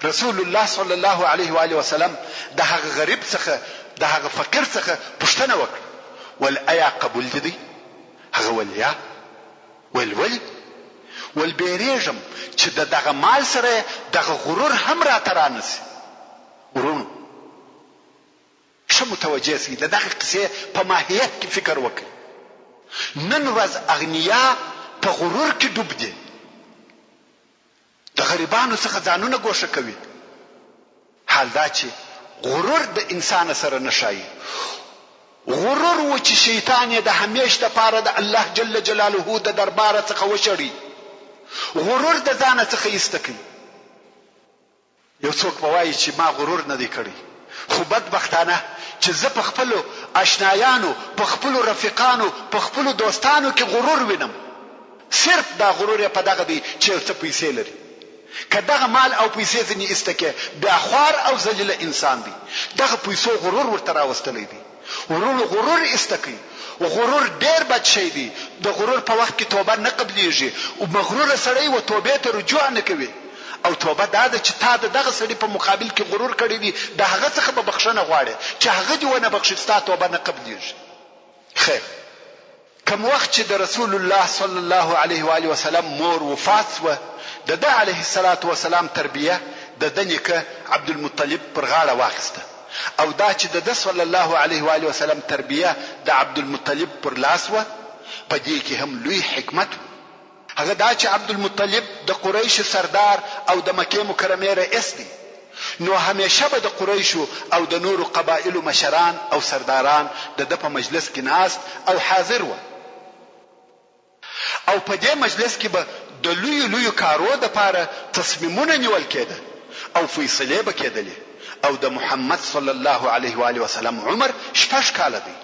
رسول الله صلی الله علیه و آله وسلم د هغه غریب څخه د هغه فقیر څخه پوښتنه وکړه ول ایا قبول دي؟ هغه ول یا ول بیریږم چې دغه مال سره دغه غرور هم را ترانسي. ورونو څه متوجه سي دغه قصه په ماهیت کې فکر وکړي. نن ورځ اغنیا په غرور کې ډوب دي، د غریبانو څخه ځانونه ګوښه کوي. حال دا چې غرور د انسان سره نشایي. غرور و چې شیطان یې د همیش د پاره د الله جل جلاله د دربار څخه وشړي. غرور د ځان څخه ایستکی. یو څوک وایي چې ما غرور نه دی کړی، خو بدبختانه چې زه په خپل آشنایانو، په خپل رفیقانو، په خپل دوستانو کې غرور وینم. صرف دا غرور په دغه دی چې څه پیسې لري. که دغه مال او پیسې ځنی ایستکه بیا خوار او ذلیل انسان دی. دغه پیسو غرور ورته راوستلی دی. غرور ایستکی. غرور ډیر بد شی دی. د غرور په وخت کې توبه نه قبليږي او مغرور سړی و توبه ته رجوع نه کوي. او توبه دا ده چې تا دغه سړی په مقابل کې غرور کړی دی، د هغه څخه به بخښنه غواړي چې هغه دې ونه بخښي، ستا توبه نه قبليږي. خیر، کوم وخت چې د رسول الله صلی الله علیه و آله وسلم مور وفات و د علیه الصلاة والسلام تربیه د نیکه عبد المطلب پر غاړه واخیسته، او دا چې د صلی الله علیه و آله وسلم تربیه د عبد المطلب پر لاس و، په دې کې هم لوی حکمت. هغه دا چې عبد المطلب د قریش سردار او د مکه مکرمه رئیس دی. نو همیشه به د قریش او د نورو قبایلو مشران او سرداران د په مجلس کې ناست او حاضر و، او په دې مجلس کې به د لوی کارو د پاره تصمیمونه نیول کېده او فیصله به کېدلې. او د محمد صلی الله علیه و آله وسلم عمر 6 کاله دی.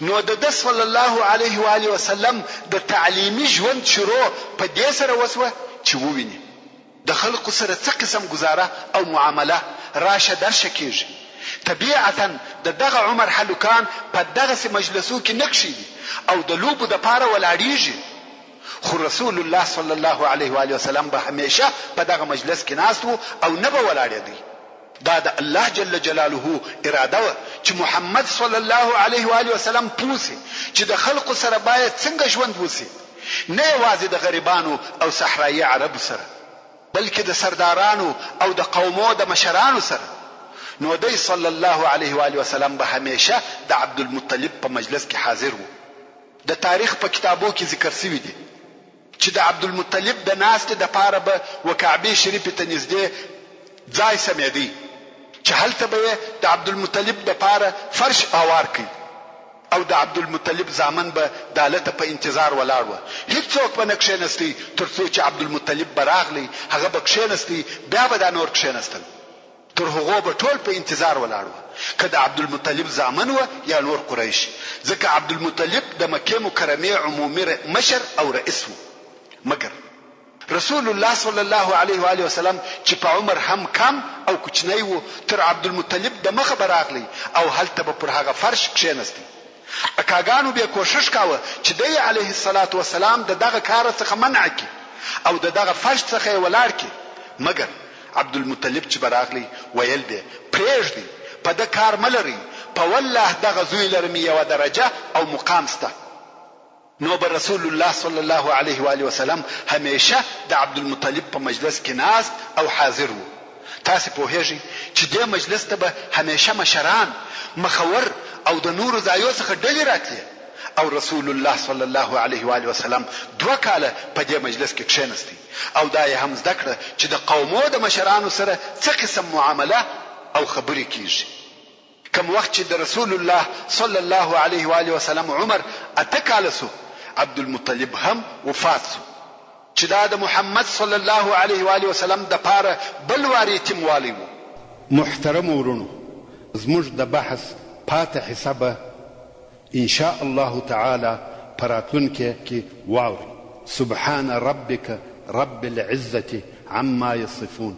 نو د صلی الله علیه و آله وسلم د تعلیمي ژوند شروع په دې سره وسوه چې وویني د خلکو سره څه قسم گزاره او معامله راشه درشه کیږي. طبيعتا دغه عمر حلوکان په دغه مجلسو کې نقشي دي او د لوبو د پاره ولاړیږي. خو رسول الله صلی الله علیه و آله وسلم به همیشه په دغه مجلس کې ناست وو او نه به ولاړ دی. دا د الله جل جلاله اراده و چې محمد صلی الله علیه و آله وسلم پوسی چې د خلقو سره باید څنګه ژوند وسی، نه یوازې د غریبانو او صحرایي عربو سره بلکې د سردارانو او د قومو د مشرانو سره. نو دی صلی الله علیه و آله وسلم به همیشه د عبد المطلب په مجلس کې حاضر وو. د تاریخ په کتابو کې ذکر شوی دی چې د عبدالمطلب د ناستې دپاره به و کعبې شریفې ته نږدې ځای سمیدی چې هلته به یې د عبدالمطلب دپاره فرش هوار کړي او د عبدالمطلب زامن به د هلته په انتظار ولاړ وه. هیڅوک به نه کښېنستی تر څو چې عبدالمطلب به راغلی، هغه به کښېنستی، بیا به دا نور کښېنستل. تر هغو به ټول په انتظار ولاړ وه، که د عبدالمطلب زامن وه یا نور قریش، ځکه عبدالمطلب د مکې مکرمې عمومي مشر او رئیس و. مګر رسول الله صلی الله علیه و آله وسلم چې په عمر هم کم او کوچنی و، تر عبدالمطلب د مخه به راغلی او هلته به پر هغه فرش کښېنستی. اکاګانو به کوشش کاوه چې دی علیه الصلاة والسلام د دغه کار څخه منع کړي او د دغه فرش څخه یې ولاړ کړي. مګر عبدالمطلب چې به راغلی ویل به پرېږدئ، په ده کار مه لرئ، په والله دغه زوی لرم یوه درجه او مقام سته. نو به رسول الله صلی الله علیه و آله وسلم همیشه د عبدالمطلب په مجلس کې ناست او حاضر و. تاسې پوهیږئ چې دې مجلس ته به همیشه مشران، مخور او د نورو ځایو څخه ډلې راتلې او رسول الله صلی الله علیه و آله وسلم 2 کاله په دې مجلس کې کښېنستی او دا یې هم زده کړه چې د قومو د مشرانو سره څه قسم معامله او خبرې کیږي. کوم وخت چې د رسول الله صلی الله علیه و آله وسلم عمر 8 کاله سو، عبدالمطلب هم وفات سو، چې دا د محمد صلی الله علیه و آله وسلم د پاره بل وار یتیموالی و. محترم ورونو، زموږ د بحث پاتې حسابه ان شاء الله تعالی پراتونکې کې واوري. سبحان ربك رب العزة عما يصفون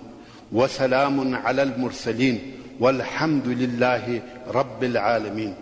وسلام على المرسلين والحمد لله رب العالمين.